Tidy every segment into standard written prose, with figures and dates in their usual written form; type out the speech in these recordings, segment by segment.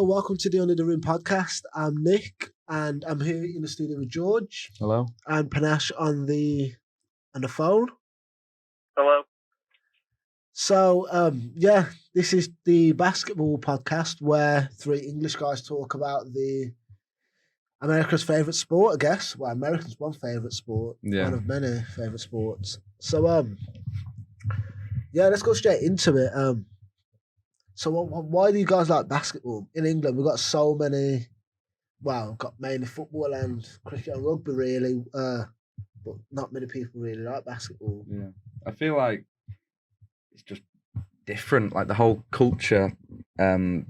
welcome to the Under the Rim podcast. I'm Nick, and I'm here in the studio with George. Hello. And Panache on the phone. Hello. So, this is the basketball podcast where three English guys talk about the America's favourite sport, I guess. Well, America's one favourite sport, one of many favourite sports. So, let's go straight into it. So why do you guys like basketball? In England, we've got so many, we've got mainly football and cricket and rugby, really, but not many people really like basketball. Yeah, I feel like it's just different. Like the whole culture and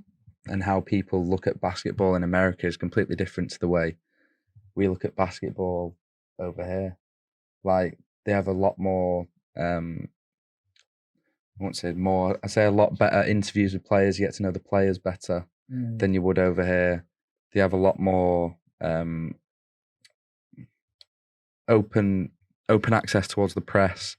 how people look at basketball in America is completely different to the way we look at basketball over here. Like they have a lot more... I'd say a lot better interviews with players. You get to know the players better than you would over here. They have a lot more open access towards the press.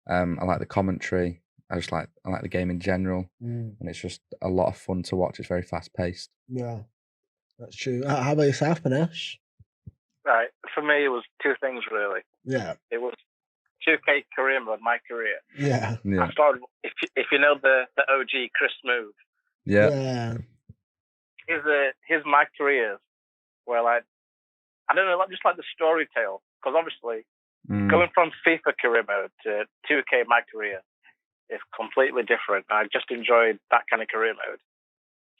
I like the commentary. I like the game in general, and it's just a lot of fun to watch. It's very fast paced. Yeah, that's true. How about yourself, Panache? Right, for me, it was two things really. Yeah, it was 2K career mode, my career. Yeah. I started, if you know the OG Chris Smoove. Yeah. His my careers were like, I don't know, just like the story tale. Because obviously, going from FIFA career mode to 2K my career is completely different. I just enjoyed that kind of career mode.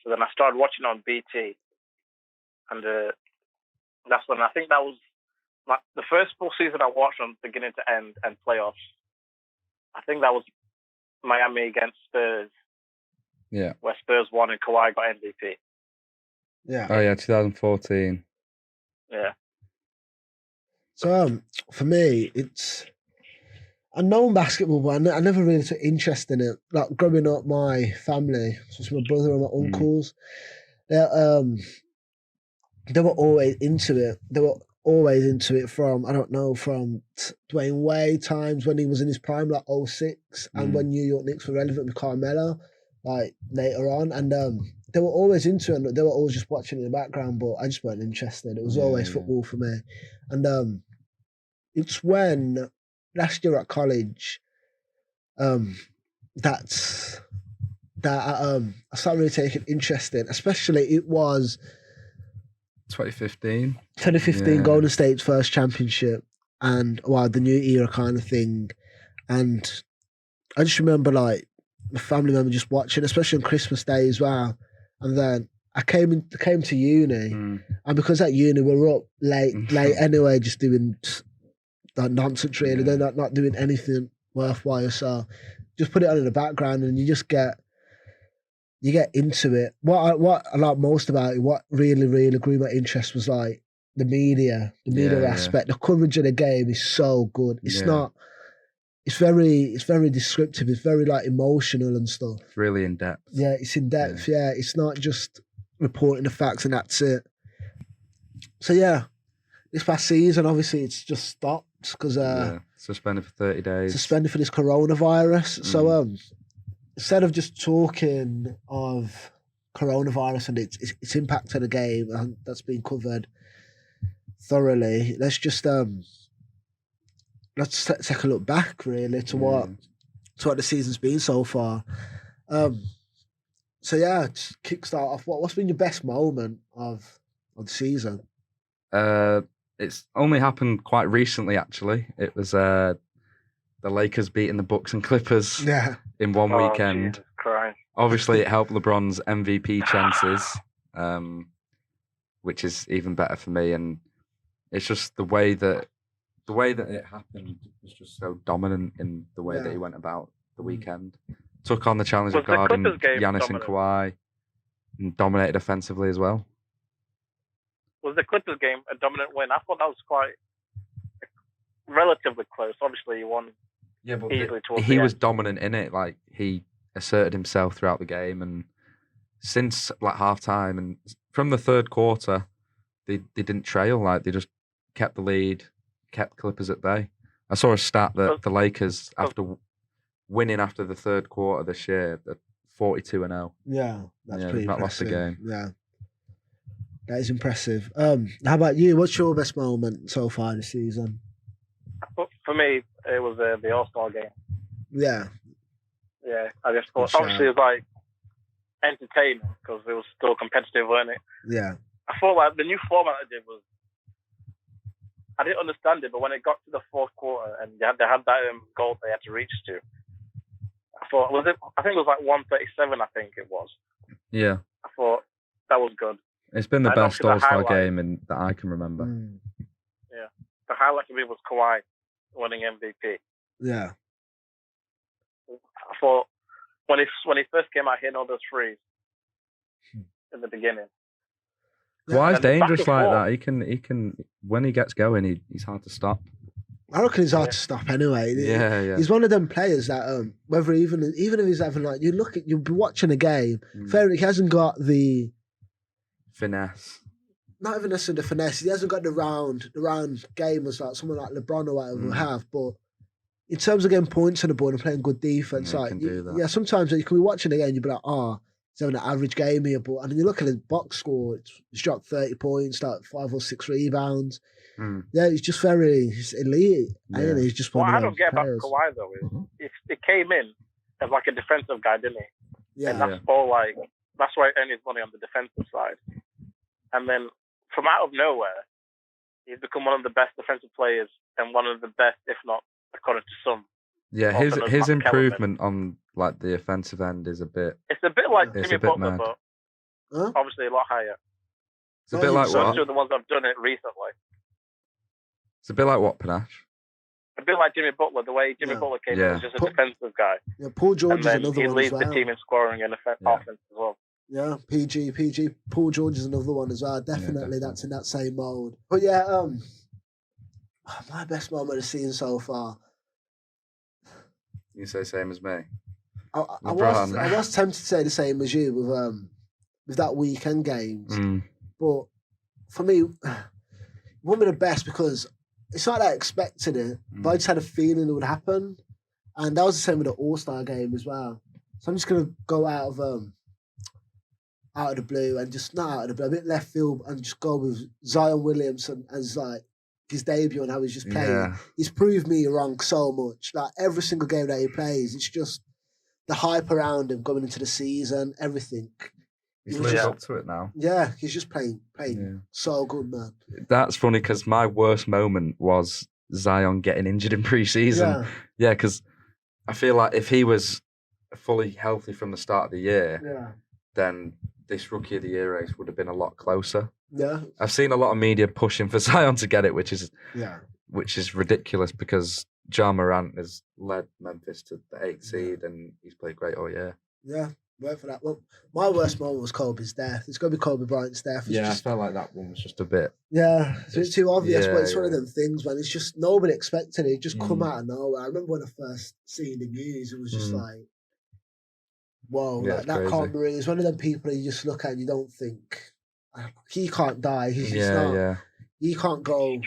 So then I started watching on BT. And that's when I think that was like the first full season I watched from beginning to end and playoffs. I think that was Miami against Spurs. Yeah. Where Spurs won and Kawhi got MVP. Yeah. Oh yeah, 2014. Yeah. So for me, I know basketball, but I never really took interest in it. Like growing up, my family, so it's my brother and my uncles, they were always into it. They were always into it from Dwayne Wade times when he was in his prime, like 06, and when New York Knicks were relevant with Carmelo, like later on. And they were always into it, and they were always just watching in the background, but I just weren't interested. It was always football for me. And it's when last year at college, I started really taking interest in, especially it was 2015 Golden State's first championship, and the new era kind of thing. And I just remember like my family member just watching, especially on Christmas Day as well. And then I came to uni, and because at uni we were up late anyway, just doing that nonsense really. They're not doing anything worthwhile, so just put it on in the background, and you get into it. What I like most about it, what really, really grew my interest was like the media aspect. The coverage of the game is so good. It's not. It's very descriptive. It's very like emotional and stuff. It's really in depth. Yeah, it's in depth. Yeah, it's not just reporting the facts and that's it. So yeah, this past season obviously it's just stopped because suspended for 30 days. Suspended for this coronavirus. So instead of just talking of coronavirus and its impact on the game, and that's been covered thoroughly, let's just let's take a look back really to what the season's been so far. So yeah, just kickstart off. What's been your best moment of the season? It's only happened quite recently actually. It was the Lakers beating the Bucks and Clippers in one weekend. Jesus Christ. Obviously, it helped LeBron's MVP chances, which is even better for me. And it's just the way that it happened was just so dominant in the way that he went about the weekend. Took on the challenge of guarding Giannis and Kawhi, and dominated offensively as well. Was the Clippers game a dominant win? I thought that was quite relatively close. Obviously, he won. Yeah, but he was dominant in it. Like he asserted himself throughout the game, and since like half time and from the third quarter, they didn't trail. Like they just kept the lead, kept Clippers at bay. I saw a stat that the Lakers, after winning after the third quarter this year, they're 42-0. Yeah, that's pretty impressive. Not lost a game. Yeah. That is impressive. How about you? What's your best moment so far this season? For me, it was the All-Star game. Yeah. Yeah, I just thought, Good obviously, it was like entertaining because it was still competitive, wasn't it? Yeah. I thought like the new format I did was, I didn't understand it, but when it got to the fourth quarter and they had that goal they had to reach to, I thought, I think it was like 137, I think it was. Yeah. I thought that was good. It's been the And best obviously the All-Star highlight- game that I can remember. Yeah. The highlight for me was Kawhi winning MVP. Yeah. I thought when he first came out hitting all those threes in the beginning. Kawhi's And then back dangerous and like forth. that. He can when he gets going, he's hard to stop. I reckon he's hard to stop anyway. Yeah. He's one of them players that whether even if he's having like you'll be watching a game. Fair, he hasn't got the finesse. Not even necessarily the finesse. He hasn't got the round game as like someone like LeBron or whatever will have. But in terms of getting points on the board and playing good defense, Yeah, he like can do that. yeah, sometimes you can be watching the game and you'll be like, he's having an average game here. But and then you look at his box score, he's dropped 30 points, like 5 or 6 rebounds. Yeah, he's just he's elite. Yeah. And he's just one What of I those don't get about players. Kawhi though is it came in as like a defensive guy, didn't he? Yeah. And that's all like that's why he earned his money on the defensive side. And then from out of nowhere, he's become one of the best defensive players and one of the best, if not according to some. Yeah, Also known as his Mark improvement on like the offensive end is a bit. It's a bit like It's Jimmy a bit Butler, mad. but obviously a lot higher. It's a bit like Those what? two are the ones that have done it recently. It's a bit like what, Panache? A bit like Jimmy Butler, the way Jimmy Butler came in was just a defensive guy. Yeah, Paul George And is then another he one as leads well. the team in scoring and offense as well. Yeah, PG. Paul George is another one as well. Definitely, that's in that same mold. But yeah, my best moment of the season so far. You say same as me. I was tempted to say the same as you with that weekend games, but for me, it wouldn't be the best because it's not that I expected it, but I just had a feeling it would happen, and that was the same with the All-Star game as well. So I'm just gonna go out of the blue and just not out of the blue, a bit left field, and just go with Zion Williamson as like his debut and how he's just playing. Yeah. He's proved me wrong so much. Like every single game that he plays, it's just the hype around him going into the season, everything. He's lived up to it now. Yeah, he's just playing so good, man. That's funny because my worst moment was Zion getting injured in pre-season. Yeah, because I feel like if he was fully healthy from the start of the year, then this Rookie of the Year race would have been a lot closer. Yeah, I've seen a lot of media pushing for Zion to get it, which is ridiculous because Ja Morant has led Memphis to the 8th seed and he's played great all year. Yeah, wait for that. Well, my worst moment was Kobe's death. It's got to be Kobe Bryant's death. I felt like that one was just a bit. Yeah, it's a bit too obvious, but it's one of yeah. them things, man. It's just nobody expected it. It just come out of nowhere. I remember when I first seen the news, it was just like, whoa, Yeah, like that crazy. can't be real. It's one of them people you just look at and you don't think, he can't die. He's not. He can't go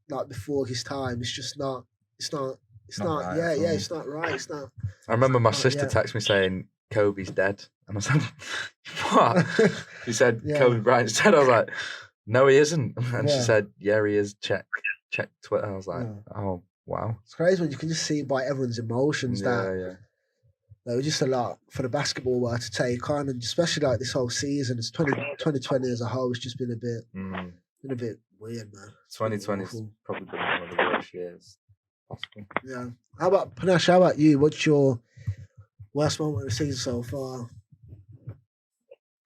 like before his time. It's just not. It's not. It's not. Right, It's not right. It's not. I remember my sister texted me saying Kobe's dead, and I said, "What?" She said Kobe Bryant's dead. I was like, "No, he isn't." And she said, "Yeah, he is. Check Twitter." I was like, "Oh, wow." It's crazy when you can just see by everyone's emotions that there was just a lot for the basketball world to take on, and especially like this whole season. It's 2020 as a whole. It's just been a bit weird, man. 2020's probably been one of the worst years possible. Yeah. How about Panache? How about you? What's your worst moment of the season so far?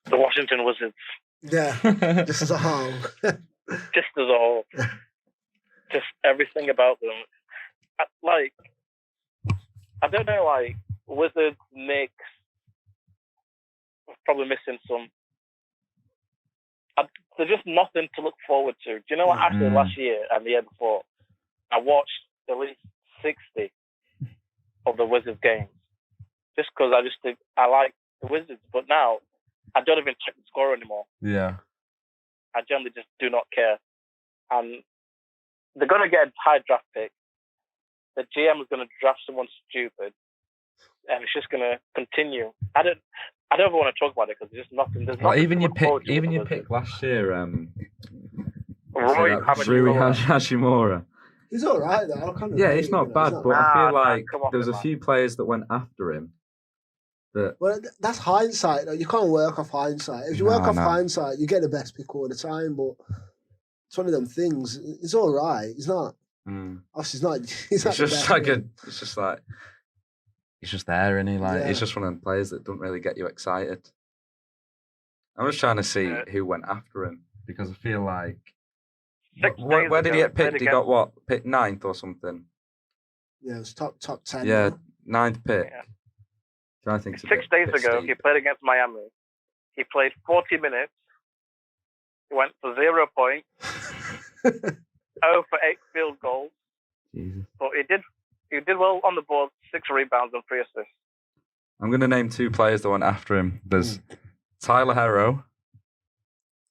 The Washington Wizards. Yeah, just as a whole. Just as a whole. Just everything about them. I don't know, like, Wizards, Knicks, probably missing some. There's just nothing to look forward to. Do you know what happened last year and the year before? I watched at least 60 of the Wizards games just because I just think I like the Wizards. But now I don't even check the score anymore. Yeah. I generally just do not care. And they're going to get a high draft pick. The GM is going to draft someone stupid. And it's just going to continue. I I don't want to talk about it because there's just nothing. There's Well, nothing even to your look forward pick, to even with your the pick last year, Rui Hashimura. He's all right though. I kind of Yeah, it's not bad, but I feel like there was a few players that went after him. Well, that's hindsight. Though. You can't work off hindsight. If you work off hindsight, you get the best pick all the time. But it's one of them things. It's all right. It's not. Obviously, it's not. It's just like It's just like. He's just there, and he's just one of them players that don't really get you excited. I was trying to see who went after him because I feel like. Where did he get picked? He got what? Picked 9th or something. Yeah, it was top 10. Yeah, 9th pick. Yeah. I think 6 days ago, he played against Miami. He played 40 minutes. He went for 0 points, 0 for 8 field goals. Jesus. But he did well on the board, 6 rebounds and 3 assists. I'm going to name 2 players that went after him. There's Tyler Herro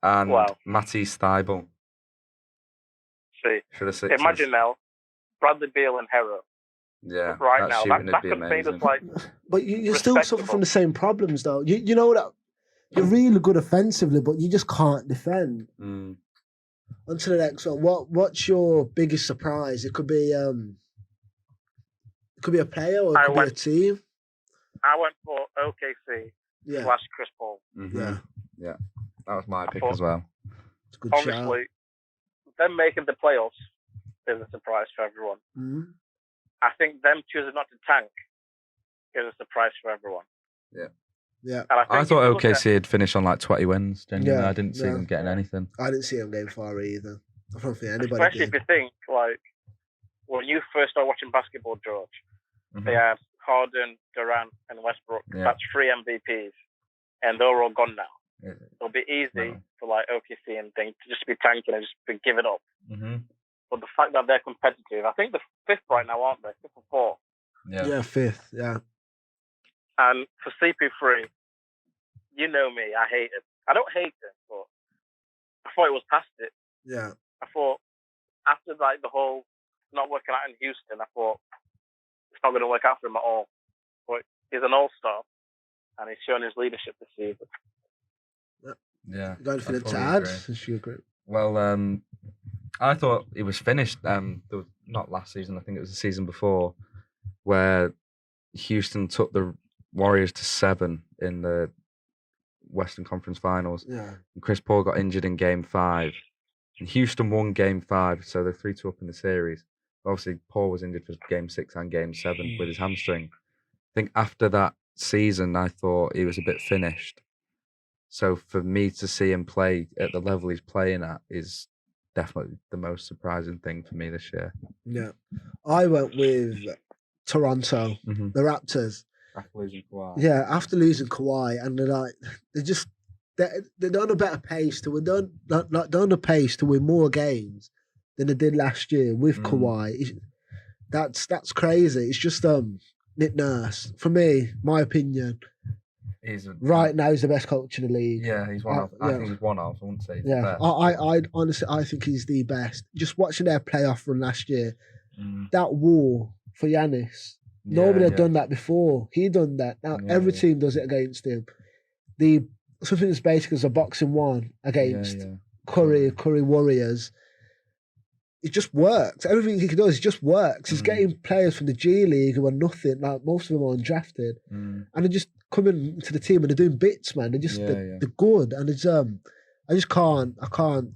and Matty Steibel. See, imagine now, Bradley Beal and Herro. Yeah, right now that could made us like. But you still suffer from the same problems, though. You know that you're really good offensively, but you just can't defend. On to the next one. What's your biggest surprise? It could be a player or it could be a team. I went for OKC / Chris Paul. Mm-hmm. Yeah, that was my pick as well. It's a good obviously, them making the playoffs is a surprise for everyone. Mm-hmm. I think them choosing not to tank is a surprise for everyone. Yeah. I thought OKC had finished on like 20 wins. Genuinely, I didn't see them getting anything. I didn't see them going far either. I don't think anybody Especially did. if you think, like, when you first started watching basketball, George, they had Harden, Durant, and Westbrook. That's 3 MVPs, and they're all gone now. It'll be easy for like OKC and things to just be tanking and just be giving up. But the fact that they're competitive, I think they're 5th right now, aren't they? 5th or 4th. Yeah, 5th. Yeah. And for CP3, you know me, I hate it. I don't hate it, but I thought it was past it. Yeah. I thought after like the whole not working out in Houston, I thought it's not going to work out for him at all. But he's an all-star, and he's shown his leadership this season. Yeah. Going for the to add? Well, I thought it was finished. Not last season. I think it was the season before, where Houston took the Warriors to 7 in the Western Conference Finals. Yeah. And Chris Paul got injured in Game 5, and Houston won Game 5, so they're 3-2 up in the series. Obviously, Paul was injured for Game 6 and Game 7 with his hamstring. I think after that season, I thought he was a bit finished. So for me to see him play at the level he's playing at is definitely the most surprising thing for me this year. Yeah. I went with Toronto, the Raptors. After losing Kawhi. Yeah, after losing Kawhi, and they're on a better pace they're on a pace to win more games than they did last year with Kawhi. That's crazy. It's just Nick Nurse, for me, my opinion. Right now, he's the best coach in the league. Yeah, he's one of. I think he's one of. I wouldn't say he's the best. I honestly, I think he's the best. Just watching their playoff run last year, that war for Giannis. Nobody had done that before. He done that. Now every team does it against him. Something as basic as a boxing one against Curry Warriors. It just works. Everything he does just works. He's getting players from the G League who are nothing. Like most of them are undrafted, and they're just coming to the team and they're doing bits, man. They're good, and it's I can't.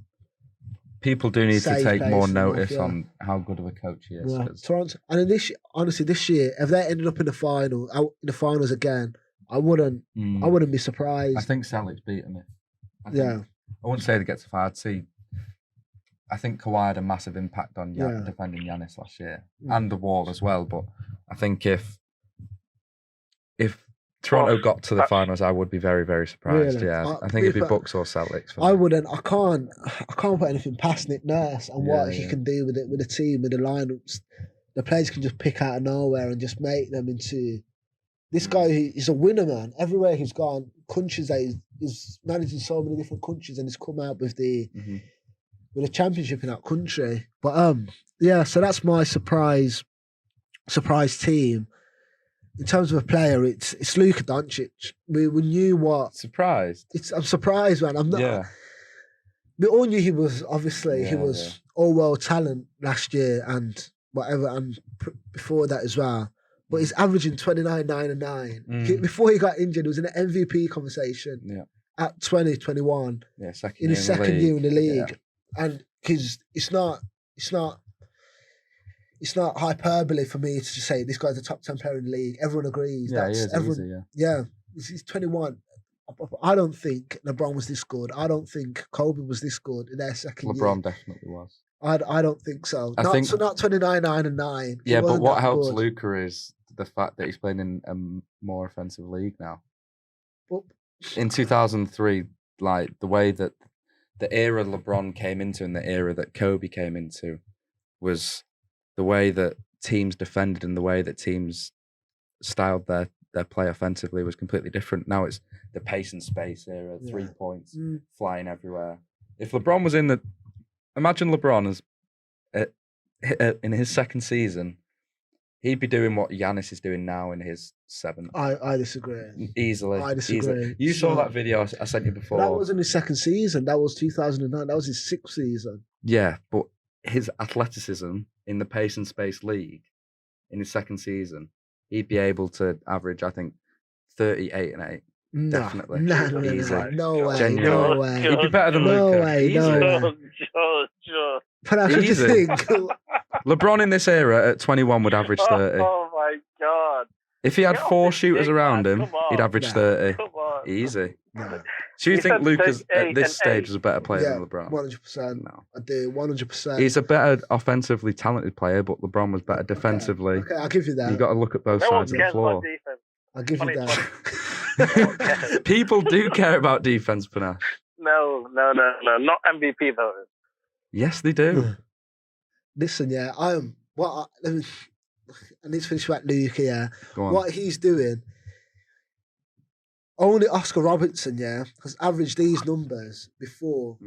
People do need to take more notice on how good of a coach he is. Yeah. Toronto, and this year, if they ended up in the finals again, I wouldn't be surprised. I think Celtics beat them. I wouldn't say they get to 5. I'd see. I think Kawhi had a massive impact on defending Giannis last year and the Wall as well. But I think if Toronto got to the finals, I would be very, very surprised. Really? Yeah, I think it'd be Bucks or Celtics. I wouldn't. I can't put anything past Nick Nurse and what he can do with it, with the team, with the lineups. The players can just pick out of nowhere and just make them into. This guy, he's a winner, man. Everywhere he's gone, countries that he's managing so many different countries, and he's come out with the championship in that country. But so that's my surprise team. in terms of a player, it's Luka Doncic. We knew what. Surprised. I'm surprised, man. I'm not. Yeah. We all knew he was obviously he Yeah, was all world talent last year and whatever, and before that as well. But he's averaging 29, 9, and 9. Before he got injured, he was in an MVP conversation. Yeah. At 20, 21. Yeah, in his second year in the league, and because it's not hyperbole for me to say this guy's a top 10 player in the league. Everyone agrees. Yeah, he is everyone. easy, Yeah, he's 21. I don't think LeBron was this good. I don't think Kobe was this good in their second year. LeBron definitely was. I don't think so. I think so. Not 29, 9, and 9. Yeah, but what helps Luka is the fact that he's playing in a more offensive league now. But in 2003, like the way that the era LeBron came into and the era that Kobe came into was the way that teams defended and the way that teams styled their play offensively was completely different. Now it's the pace and space era, 3 points flying everywhere. If LeBron was imagine LeBron as in his second season, he'd be doing what Giannis is doing now in his 7th. I disagree. Easily. I disagree. Easily. You saw that video I sent you before. That wasn't his second season. That was 2009. That was his 6th season. Yeah, but his athleticism in the pace and space league in his second season, he'd be able to average, I think, 38 and 8. No, Definitely. No way. Genuinely. No way. He'd be better than No Luka. way. No way. But I just think LeBron in this era at 21 would average 30. Oh my God. If he had Get 4 off this shooters dick, around man. him, Come on. he'd average Nah. 30. Come on. Easy. No. Do you He think said Luka's at 38 this and stage 8. is a better player than LeBron? 100%. No. I do, 100%. He's a better offensively talented player, but LeBron was better defensively. Okay, I'll give you that. You've got to look at both No one sides of the cares floor. about defense. I'll give you 2020. that. People do care about defense, Panache. No. Not MVP voters. Yes, they do. Listen, yeah, I need to finish about Luka, yeah. Go on. What he's doing, only Oscar Robertson, yeah, has averaged these numbers before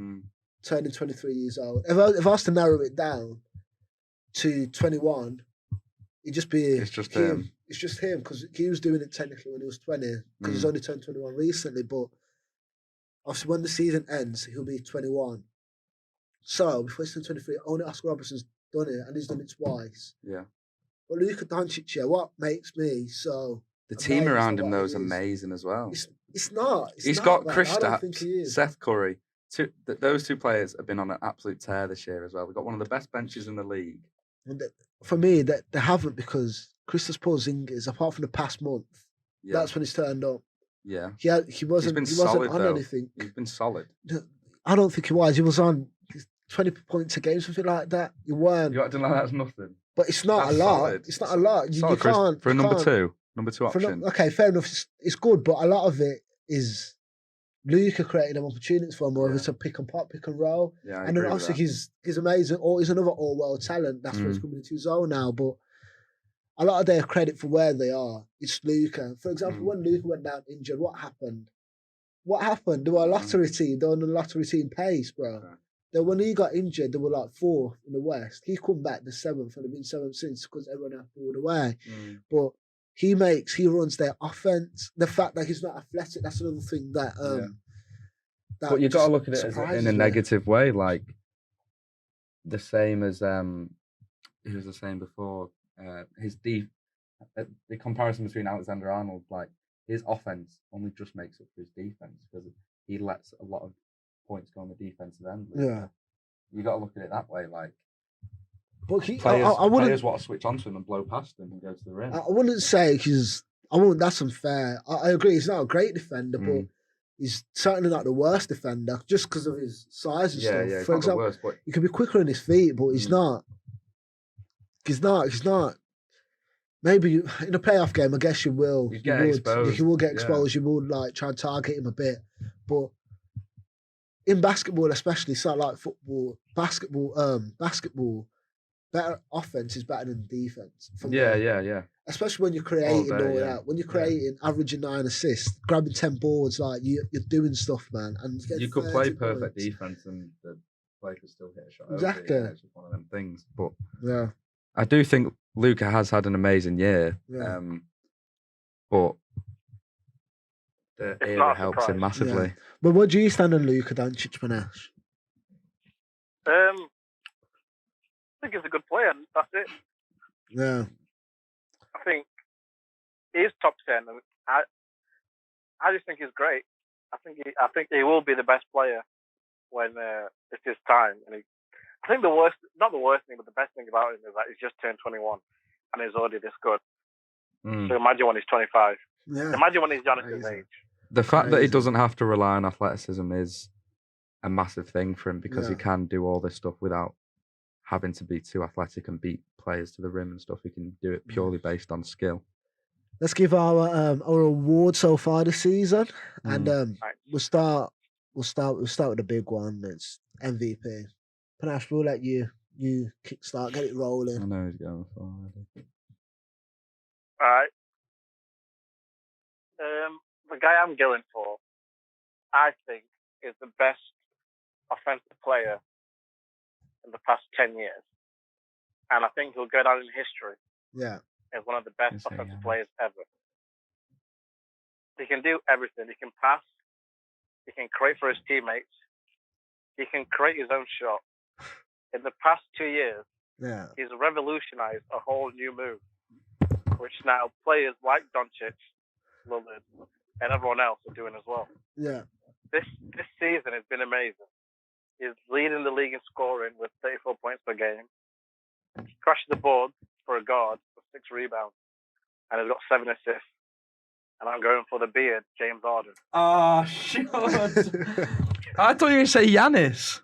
turning 23 years old. If I was to narrow it down to 21, it'd just be It's just him. It's just him, because he was doing it technically when he was 20, because he's only turned 21 recently, but obviously when the season ends, he'll be 21. So before he's turned 23, only Oscar Robertson's done it, and he's done it twice. Yeah. But Luka Doncic, yeah, what makes me so... The team amazed around at him, what though, he is amazing as well. It's not. He's got man. I don't think Kristaps, he is. Seth Curry. Those two players have been on an absolute tear this year as well. We've got one of the best benches in the league. And for me, they haven't, because Kristaps Porzingis, apart from the past month, that's when he's turned up. Yeah. He wasn't on though. anything. He's been solid. I don't think he was. He was on 20 points a game, something like that. You weren't. You acting like that's nothing. But it's not That's a lot. solid. It's not a lot. You Solid can't. for a you number can't- two option. Okay, fair enough. It's good, but a lot of it is Luka creating them opportunities for him, or if it's a pick and pop, pick and roll. Yeah, I And then agree with obviously he's amazing. Or he's another all-world talent. That's where he's coming into his own now. But a lot of their credit for where they are, it's Luka. For example, when Luka went down injured, what happened? They were a lottery team. They were on a lottery team pace, bro. Okay. Then when he got injured, they were like 4th in the West. He come back the 7th, and they've been 7th since, because everyone else pulled away. But he runs their offense. The fact that he's not athletic, that's another thing that But you got to look at it in surprises a me. negative way, like the same as he was the same before. The comparison between Alexander Arnold, like his offense only just makes up for his defense, because he lets a lot of points go on the defensive end. Yeah. You got to look at it that way, like. But Players want to switch onto him and blow past him and go to the rim. I wouldn't say that's unfair. I agree. He's not a great defender, but he's certainly not the worst defender, just because of his size and stuff. Yeah, For example, worst, but he could be quicker on his feet, but he's not. He's not. Maybe in a playoff game, I guess you will. You get exposed. You will get exposed. You will like try and target him a bit, but in basketball, especially, so like football, basketball. Better offense is better than defense. Yeah. Especially when you're creating all that. When you're creating, averaging 9 assists, grabbing 10 boards, like you're doing stuff, man. And you could play perfect defense and the player could still hit a shot. Exactly. It's just one of them things. But yeah, I do think Luka has had an amazing year. Yeah. but the It's era not a helps him surprise. massively. But what do you stand on Luka Doncic, Panache? I think he's a good player. That's it. Yeah. I think he's top 10, and I just think he's great. I think he will be the best player when it's his time. And I think not the worst thing, but the best thing about him is that he's just turned 21 and he's already this good. So imagine when he's 25. Yeah. Imagine when he's Giannis's age. The fact that he doesn't have to rely on athleticism is a massive thing for him because he can do all this stuff without having to be too athletic and beat players to the rim and stuff. He can do it purely based on skill. Let's give our award so far this season, and we'll start with the big one. It's MVP. Panache, we'll let you kickstart, get it rolling. I know he's going for already. All right. The guy I'm going for, I think, is the best offensive player in the past 10 years. And I think he'll go down in history as one of the best offensive players ever. He can do everything. He can pass. He can create for his teammates. He can create his own shot. In the past 2 years, he's revolutionized a whole new move, which now players like Doncic, Lillard, and everyone else are doing as well. Yeah. This season has been amazing. He's leading the league in scoring with 34 points per game. He crashed the board for a guard for 6 rebounds, and he's got 7 assists. And I'm going for the beard, James Harden. Oh, shit. I thought you were going to say Giannis.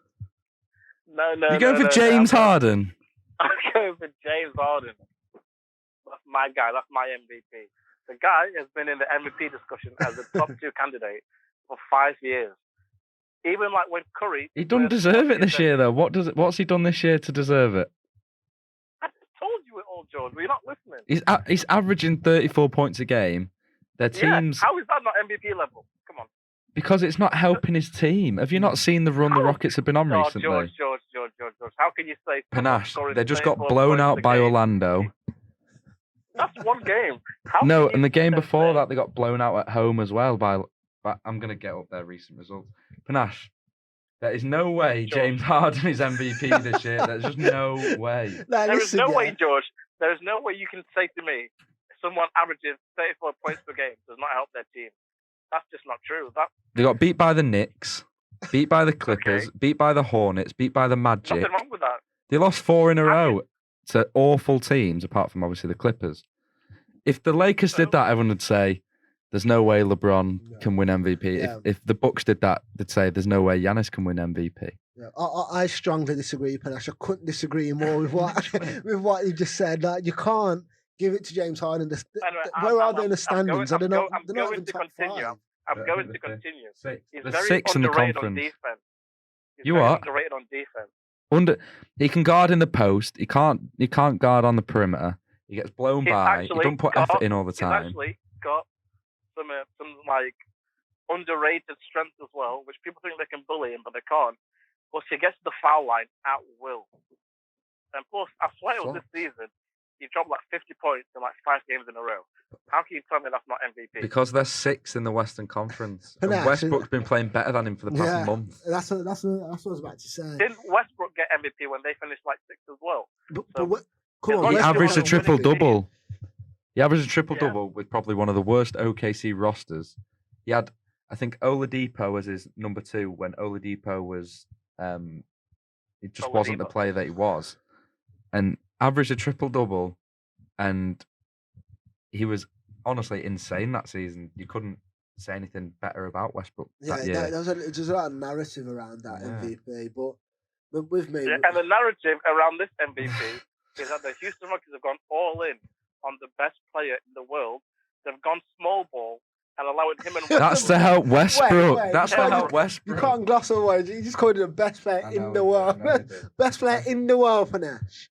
No. You're going for James Harden? I'm going for James Harden. That's my guy. That's my MVP. The guy has been in the MVP discussion as the top 2 candidate for 5 years. Even like when Curry... He doesn't deserve it this year, though. What's he done this year to deserve it? I told you it all, George. Were you not listening? He's averaging 34 points a game. Their teams... How is that not MVP level? Come on. Because it's not helping his team. Have you not seen the run the Rockets have been on recently? George. How can you say... Panache, they just got blown out by Orlando. That's one game. No, and the game before that, they got blown out at home as well by I'm going to get up their recent results. Panache, there is no way James Harden is MVP this year. There's just no way. There is no way, George. There is no way you can say to me, someone averages 34 points per game does not help their team. That's just not true. They got beat by the Knicks, beat by the Clippers, beat by the Hornets, beat by the Magic. Nothing wrong with that. They lost 4 in a row to awful teams, apart from obviously the Clippers. If the Lakers did that, everyone would say, there's no way LeBron can win MVP. Yeah. If the Bucks did that, they'd say, there's no way Giannis can win MVP. Yeah. I strongly disagree, Panache. I couldn't disagree more with what you just said. Like, you can't give it to James Harden. Where are they in the standings? I don't know. They're not even top 5. I'm going to continue. He's the very 6th in the underrated conference. on defense. You are underrated on defense. He can guard in the post. He can't guard on the perimeter. He gets blown by. He don't put effort in all the time. He's actually got some like underrated strength as well, which people think they can bully him, but they can't. Plus, he gets the foul line at will. And plus, I swear it was this season, he dropped like 50 points in like 5 games in a row. How can you tell me that's not MVP? Because they're 6th in the Western Conference. And Westbrook's been playing better than him for the past month. That's what I was about to say. Didn't Westbrook get MVP when they finished like 6th as well? He averaged a triple-double. He averaged a triple-double with probably one of the worst OKC rosters. He had, I think, Oladipo as his number 2 when Oladipo was... he just wasn't the player that he was. And averaged a triple-double, and he was honestly insane that season. You couldn't say anything better about Westbrook that year. There's a lot of narrative around that MVP, but with me... Yeah, and the narrative around this MVP is that the Houston Rockets have gone all in on the best player in the world. They've gone small ball and allowing him and Westbrook... That's to help Westbrook. That's to help Westbrook. You can't gloss over it. You just called him the best player in the world. Best player in the world, Panache.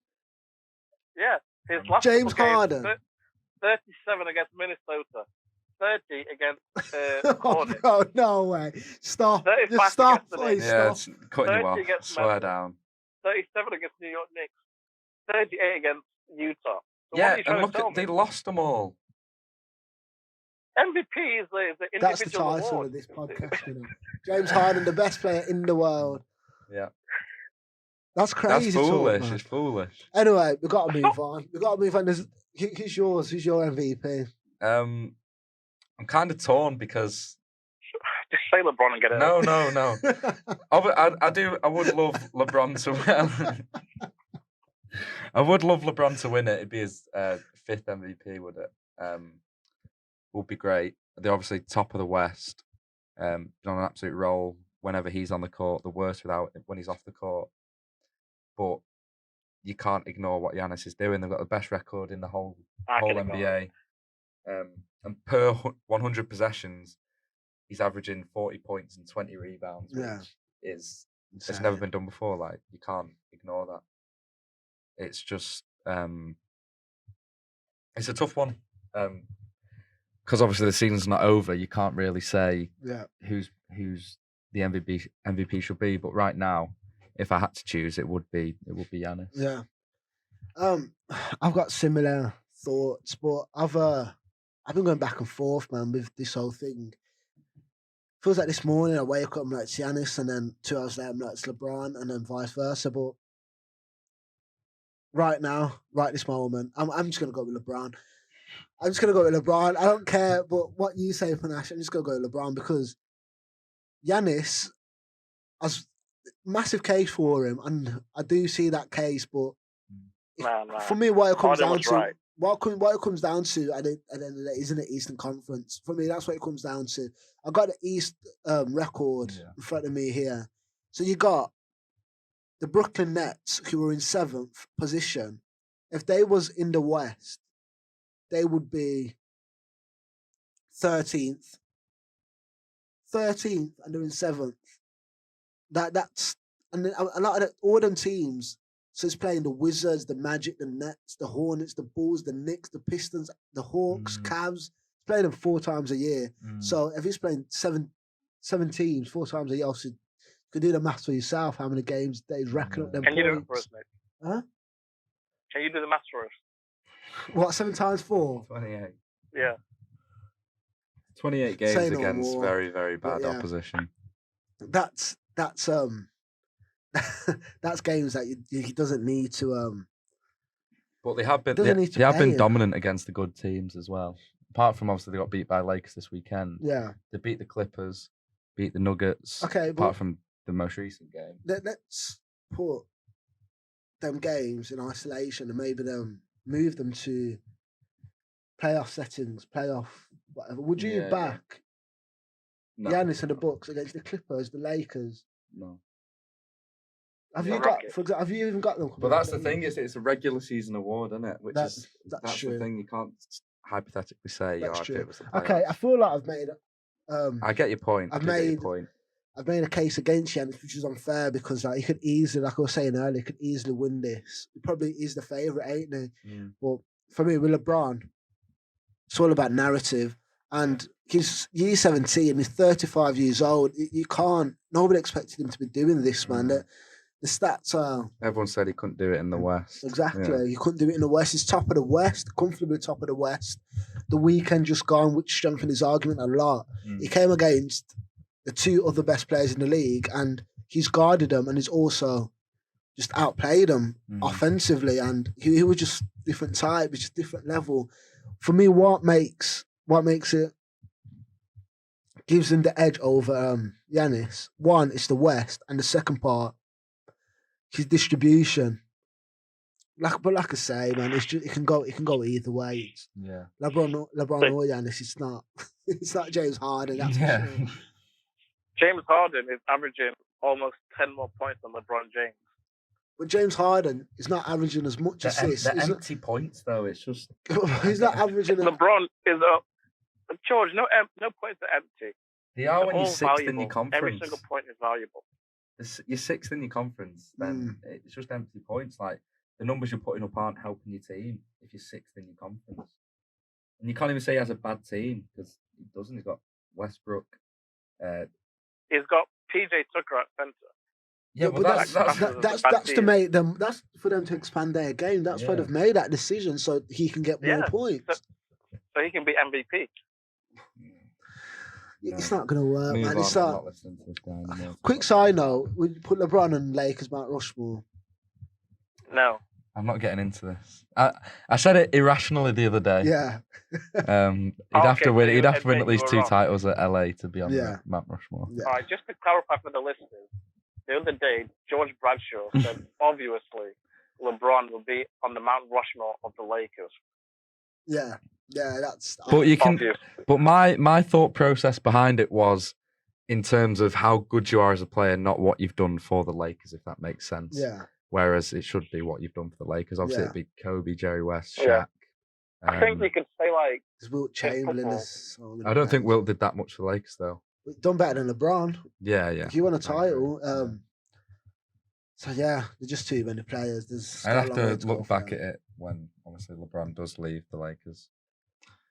Yeah. His last James Harden. 37 against Minnesota. 30 against Hornets. Oh, no way. Stop. Just stop, please. Yeah, stop. it's cutting you off. Swear down. 37 against New York Knicks. 38 against Utah. So yeah, and look, they lost them all. MVP is the individual That's the title award. of this podcast. You know, James Harden, the best player in the world. Yeah. That's crazy. That's foolish. Talk, man. It's foolish. Anyway, we've got to move on. Who's yours? Who's your MVP? I'm kind of torn because Just say LeBron and get it. no. I would love LeBron to win. I would love LeBron to win it. It'd be his 5th MVP, would it? Would be great. They're obviously top of the West. On an absolute roll whenever he's on the court. The worst when he's off the court. But you can't ignore what Giannis is doing. They've got the best record in the whole NBA. And per 100 possessions, he's averaging 40 points and 20 rebounds, which is it's never been done before. Like, you can't ignore that. It's just it's a tough one because obviously the season's not over. You can't really say who's the MVP should be. But right now, if I had to choose, it would be Giannis. Yeah. I've got similar thoughts, but I've been going back and forth, man, with this whole thing. Feels like this morning I wake up, I'm like, it's Giannis, and then 2 hours later I'm like, it's LeBron, and then vice versa. But right now, right this moment, I'm just gonna go with LeBron. I don't care, but what you say, Panache, I'm just gonna go with LeBron because Giannis has massive case for him, and I do see that case, but for me, what it comes down to, right. what it comes down to at the end of the day, isn't it Eastern Conference? For me, that's what it comes down to. I got the East record in front of me here. So you got the Brooklyn Nets, who were in 7th position. If they was in the West, they would be 13th. 13th, and they're in 7th. That's and then a lot of all them teams. So it's playing the Wizards, the Magic, the Nets, the Hornets, the Bulls, the Knicks, the Pistons, the Hawks, Cavs. It's playing them 4 times a year. So if he's playing seven teams 4 times a year, obviously you can do the maths for yourself. How many games he's racking up them Can points. you do it for us, mate? Huh? Can you do the maths for us? What, 7 times 4? 28. Yeah. 28 games Say no against more. very, very bad opposition. That's that's games that he doesn't need to. But they have been dominant against the good teams as well. Apart from obviously they got beat by Lakers this weekend. Yeah, they beat the Clippers, beat the Nuggets. Okay, apart from the most recent game. Let's put them games in isolation and maybe move them to playoff settings, playoff whatever. Would you back Giannis and the Bucks against the Clippers, the Lakers? No. Have you got, for example, have you even got them? But that's the thing, is it's a regular season award, isn't it? That's true. The thing, you can't hypothetically say, that's if true. it was the playoffs. Okay, I feel like I've made I get your point. I've made a case against Giannis, which is unfair because he could easily, like I was saying earlier, he could easily win this. He probably is the favourite, ain't he? But for me, with LeBron, it's all about narrative. And he's 17, he's 35 years old. Nobody expected him to be doing this, man. The stats are... Everyone said he couldn't do it in the West. Exactly. Yeah. He couldn't do it in the West. He's top of the West, comfortably top of the West. The weekend just gone, which strengthened his argument a lot. He came against the 2 other best players in the league, and he's guarded them, and he's also just outplayed them offensively. And he was just different type, just different level. For me, what makes it gives him the edge over Giannis. One, it's the West, and the second part, his distribution. Like I say, man, it can go either way. LeBron or Giannis. It's not James Harden. That's for sure. James Harden is averaging almost 10 more points than LeBron James. But James Harden is not averaging as much assists. The empty points, though, it's just he's not averaging. LeBron is George. No points are empty. They are when you're 6th in your conference. Every single point is valuable. You're 6th in your conference, then it's just empty points. Like, the numbers you're putting up aren't helping your team if you're 6th in your conference. And you can't even say he has a bad team because he doesn't. He's got Westbrook. He's got PJ Tucker at centre. Yeah, but that's to make them. That's for them to expand their game. That's why they've made that decision so he can get more points. So he can be MVP. It's not going to work, Move man. on, It's I'm not. not listening to this guy anymore. Quick side note: we put LeBron and Lakers Mount Rushmore. No. I'm not getting into this. I said it irrationally the other day. Yeah. He'd have to Okay, win. so He'd you have to win at admit you least were 2 wrong. titles at LA to be on Yeah. the Mount Rushmore. Yeah. All right, just to clarify for the listeners, the other day, George Bradshaw said, obviously, LeBron will be on the Mount Rushmore of the Lakers. Yeah. That's. But you can. Obvious. But my thought process behind it was in terms of how good you are as a player, not what you've done for the Lakers, if that makes sense. Yeah. Whereas it should be what you've done for the Lakers. Obviously, Yeah. it'd be Kobe, Jerry West, Shaq. Yeah. I think you could say, like, Because Wilt Chamberlain football. is. I don't think Wilt did that much for the Lakers, though. Done better than LeBron. Yeah. If you won a title, Yeah. so yeah, there's just too many players. There's I'd have still a long way to go look for back them. at it when obviously LeBron does leave the Lakers.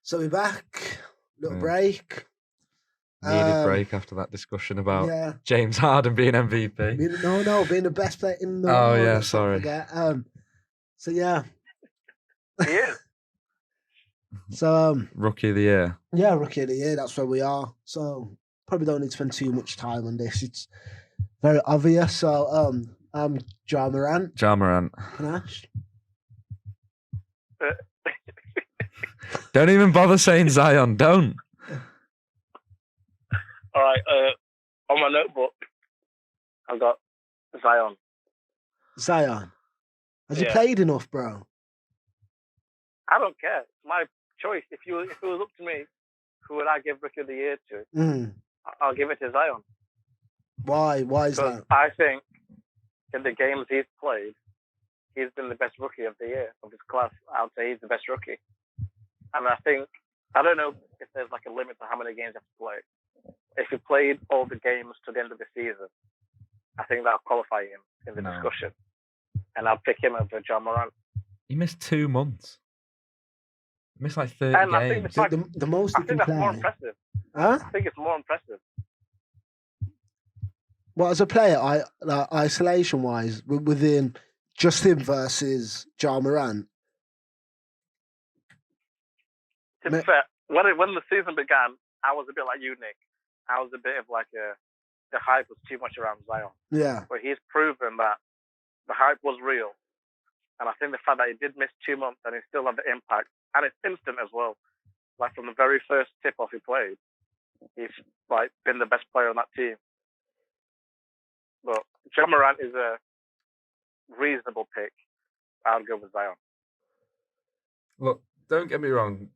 So we're back. Little Yeah. break. Needed break after that discussion about Yeah. James Harden being MVP. No, being the best player in the Oh, world. yeah, let's not sorry. forget. So yeah. he is. So Rookie of the year. yeah, rookie of the year. That's where we are. So probably don't need to spend too much time on this. It's very obvious. So I'm Ja Morant. Ja Morant. Panache. Don't even bother saying Zion. Don't. All right, on my notebook, I've got Zion. Zion. Has he Yeah. played enough, bro? I don't care. It's my choice. If it was up to me, who would I give Rookie of the Year to? I'll give it to Zion. Why? Why is Because that? I think in the games he's played, he's been the best Rookie of the Year of his class. I would say he's the best rookie. And I think, I don't know if there's like a limit to how many games you have to play. If he played all the games to the end of the season, I think that'll qualify him in the discussion. And I'll pick him over Ja Morant. He missed 2 months. He missed like 30 And I think games. The most I he think can that's more play. impressive. Huh? I think it's more impressive. Well, as a player, isolation-wise, within just him versus Ja Morant. To be fair, when the season began, I was a bit like you, Nick. I was a bit of like the hype was too much around Zion. Yeah. But he's proven that the hype was real. And I think the fact that he did miss 2 months and he still had the impact, and it's instant as well. Like from the very first tip-off he played, he's like been the best player on that team. But Ja Morant is a reasonable pick. I would go with Zion. Look, don't get me wrong.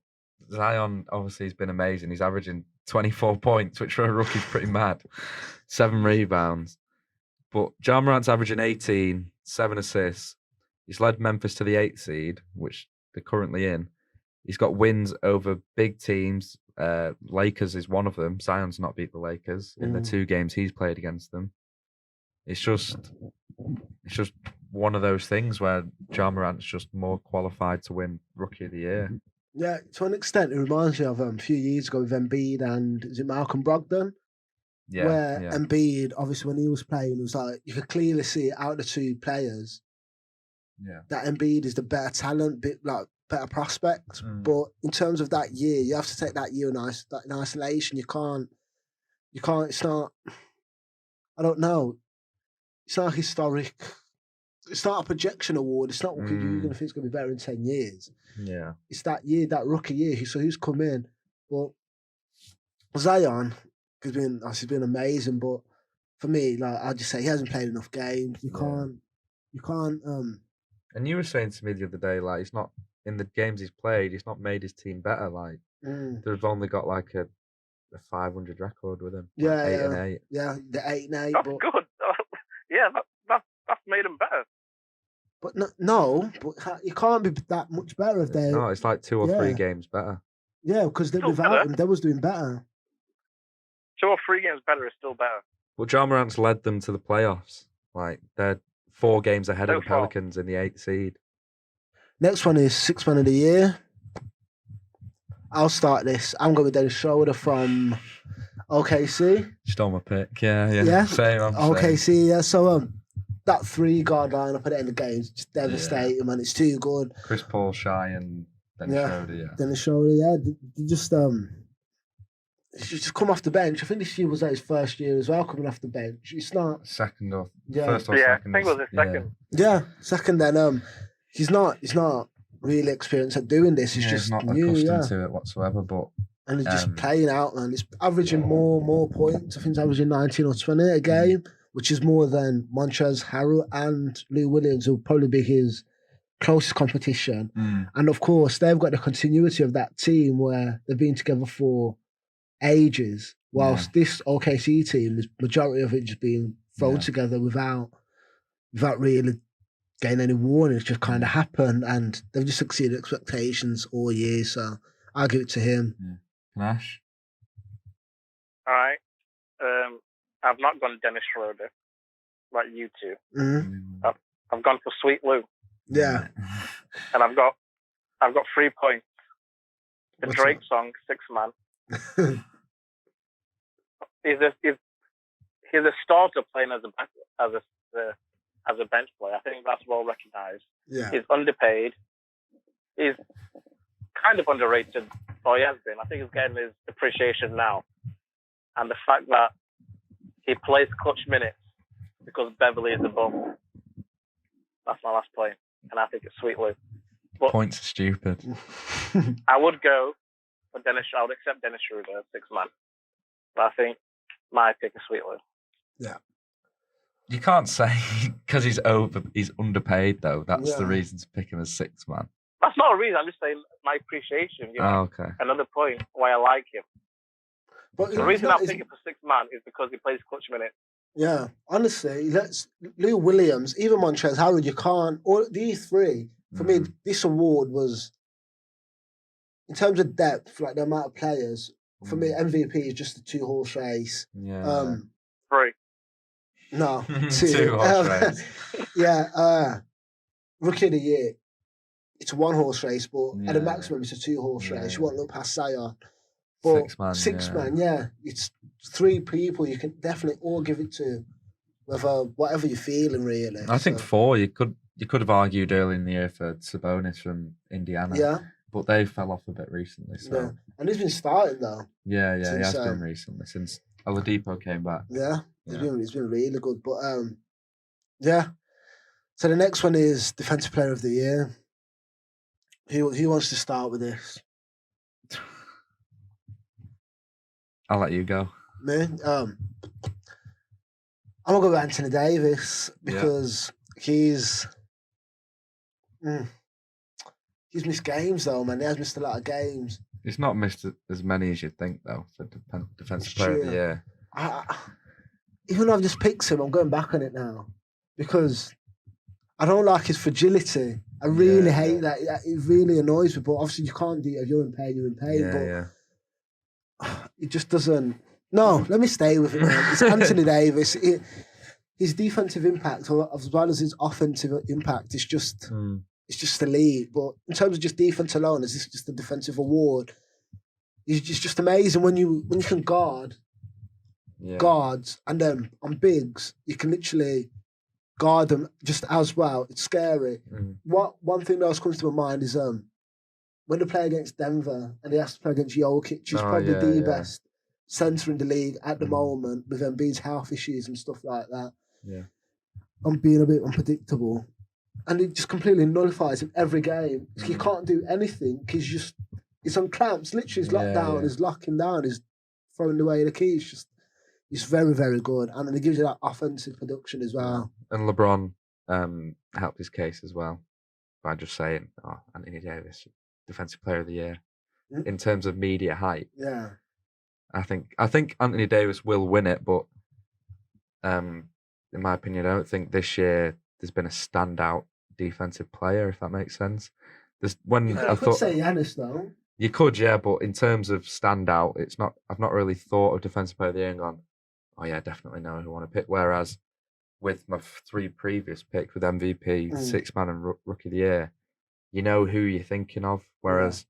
Zion obviously has been amazing. He's averaging 24 points, which for a rookie's pretty mad. 7 rebounds. But Ja Morant's averaging 18, 7 assists. He's led Memphis to the 8th seed, which they're currently in. He's got wins over big teams. Lakers is one of them. Zion's not beat the Lakers in the 2 games he's played against them. It's just one of those things where Ja Morant's just more qualified to win Rookie of the Year. Yeah, to an extent, it reminds me of a few years ago with Embiid and is it Malcolm Brogdon? Yeah, Where yeah. Embiid, obviously, when he was playing, it was like you could clearly see out of the 2 players that Embiid is the better talent, better prospect. But in terms of that year, you have to take that year in isolation. You can't. It's not. I don't know. It's not historic. It's not a projection award. It's not what you're going to think it's going to be better in 10 years. Yeah. It's that year, that rookie year. So who's come in? But Zion has been amazing. But for me, like I just say, he hasn't played enough games. You can't. And you were saying to me the other day, like he's not in the games he's played. He's not made his team better. Like they've only got like a 500 record with him. Like 8 and 8. Yeah, the 8 and 8. That's good. Yeah, that's made him better. But no, but you can't be that much better if they. No, it's like 2 or 3 games better. Yeah, because without him, they was doing better. 2 or 3 games better is still better. Well, Ja Morant's led them to the playoffs. Like they're 4 games ahead of the far. Pelicans in the 8th seed. Next one is 6th man of the year. I'll start this. I'm going with Dennis Schroeder from OKC. Stole my pick. Yeah. Same. OKC. Yeah. So that 3-guard lineup at the end of the game is just devastating, man. It's too good. Chris Paul, Shai, and Dennis Schroeder. Yeah. Dennis Schroeder. Yeah. They just he's just come off the bench. I think this year was his first year as well, coming off the bench. It's not Second or Yeah. first or Yeah, I second. think it was his second. second. Then he's not really experienced at doing this. He's Yeah, just he's not new, accustomed to it whatsoever. But and he's just playing out, man. He's averaging more points. I think he's averaging 19 or 20 a game, which is more than Montrezl Harrell and Lou Williams, who'll probably be his closest competition. And of course, they've got the continuity of that team where they've been together for ages, whilst this OKC team, the majority of it just being thrown together without really getting any warning. It's just kind of happened, and they've just exceeded expectations all year. So I'll give it to him. Nash. All right. I've not gone Dennis Schroeder like you two. I've gone for Sweet Lou. Yeah. And I've got 3 points. The What's Drake that? song, Six Man. He's a starter playing as a bench player. I think that's well recognized. Yeah. He's underpaid. He's kind of underrated, or he has been. I think he's getting his appreciation now. And the fact that he plays clutch minutes because Beverly is a bum. That's my last point. And I think it's Sweet Lou. But Points are stupid. I would go for Dennis. I would accept Dennis Schroeder, 6 man. But I think my pick is Sweet Lou. Yeah. You can't say because he's underpaid though. That's the reason to pick him as 6 man. That's not a reason. I'm just saying my appreciation. You know, okay. Another point why I like him. But The reason I'm picking for 6 man is because he plays clutch minutes. Yeah, honestly, Lou Williams, even Montrezl Harrell, you can't. All these three, for me, this award was, in terms of depth, like the amount of players. For me, MVP is just a 2-horse race. Yeah. 3. No, 2. 2-horse race. Yeah, Rookie of the Year. It's a 1-horse race, but at the Yeah. maximum, it's a 2-horse race. You won't look past Zion. 6 man. 6 man, yeah. It's 3 people you can definitely all give it to, whatever you're feeling, really. I think 4. You could have argued early in the year for Sabonis from Indiana. Yeah. But they fell off a bit recently. So. Yeah. And he's been starting though. Yeah, he Since, has been recently since Oladipo came back. Yeah, he's been really good. But yeah. So the next one is Defensive Player of the Year. Who wants to start with this? I'll let you go. Me? I'm gonna go with Anthony Davis because he's missed games though, man. He has missed a lot of games. He's not missed as many as you'd think though for Defensive Player of the Year. Even though I've just picked him, I'm going back on it now because I don't like his fragility. I really hate that. It really annoys me. But obviously, you can't do it if you're in pain. You're in pain. It just doesn't. No, let me stay with it. Man. It's Anthony Davis. His defensive impact, as well as his offensive impact, is just it's just elite. But in terms of just defense alone, is this just a defensive award? It's just amazing when you can guards, and then on bigs, you can literally guard them just as well. It's scary. One thing that else comes to my mind is when they play against Denver and he has to play against Jokic, who's probably the best centre in the league at the moment, with Embiid's health issues and stuff like that. Yeah. I'm being a bit unpredictable. And it just completely nullifies him every game. He can't do anything. He's on clamps. Literally, he's locked down. He's locking down. He's throwing away the key. He's very, very good. And then he gives you that offensive production as well. And LeBron helped his case as well by just saying, Anthony Davis, Defensive Player of the Year. In terms of media hype. Yeah. I think Anthony Davis will win it, but in my opinion, I don't think this year there's been a standout defensive player, if that makes sense. I could say Giannis though. You could, yeah, but in terms of standout, it's not. I've not really thought of Defensive Player of the Year and gone, oh yeah, definitely know who I want to pick. Whereas with my 3 previous picks, with MVP, 6 man, and Rookie of the Year, you know who you're thinking of. Whereas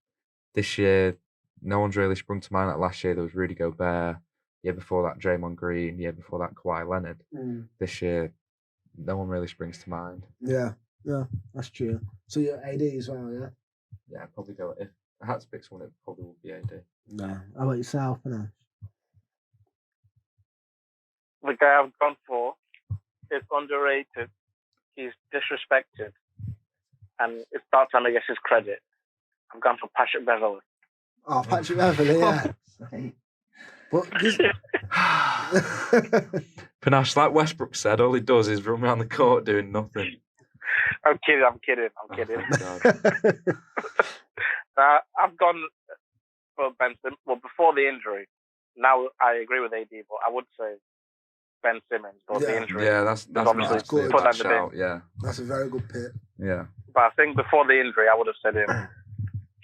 this year, no one's really sprung to mind. Like last year, there was Rudy Gobert. Year before that, Draymond Green. Year before that, Kawhi Leonard. This year, no one really springs to mind. Yeah, that's true. So you're AD as well, yeah? Yeah, I'd probably go. If I had to pick someone, it probably would be AD. No. How about yourself, Ash? the guy I've gone for is underrated. He's disrespected, and it's about time I get his credit. I'm going for Patrick Beverley. Oh, Patrick Beverley, yeah. But this... Panache, like Westbrook said, all he does is run around the court doing nothing. I'm kidding. Oh, thank God. I've gone for Ben Simmons. Well, before the injury. Now I agree with AD, but I would say Ben Simmons. But the injury. Yeah, that's obviously good. put that Shout, yeah. That's a very good pick. Yeah. But I think before the injury, I would have said him.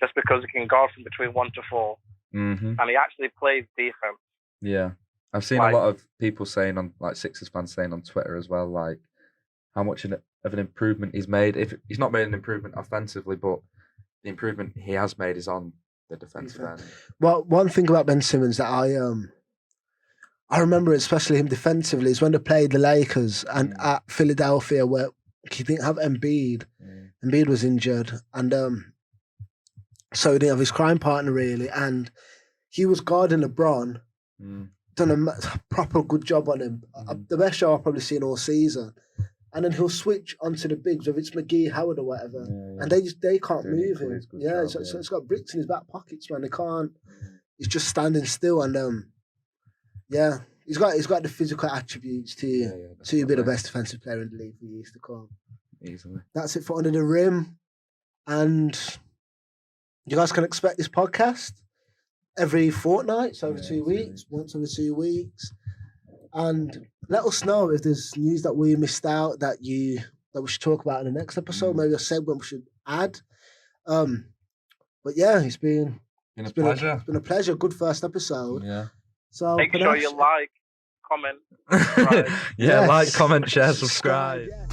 Just because he can guard from between 1 to 4. Mm-hmm. And he actually plays defense. Yeah. I've seen a lot of people saying on, like Sixers fans saying on Twitter as well, like how much of an improvement he's made. If he's not made an improvement offensively, but the improvement he has made is on the defensive end. Well, one thing about Ben Simmons that I remember, especially him defensively, is when they played the Lakers and at Philadelphia, where he didn't have Embiid. Embiid was injured, and so he didn't have his crime partner really, and he was guarding LeBron. Done a proper good job on him. The best show I've probably seen all season. And then he'll switch onto the bigs, whether it's McGee, Howard, or whatever, and they can't move him. Yeah, so it's got bricks in his back pockets, man. They can't. He's just standing still, and yeah, he's got the physical attributes to be the best defensive player in the league for years to come. Easily. That's it for Under the Rim, and you guys can expect this podcast every fortnight, so every 2 weeks, once every 2 weeks. And let us know if there's news that we missed out that we should talk about in the next episode. Maybe a segment we should add. But yeah, it's been a pleasure. It's been a pleasure. Good first episode. Yeah. So make sure you like, comment, subscribe. Like, comment, share, subscribe. Yeah.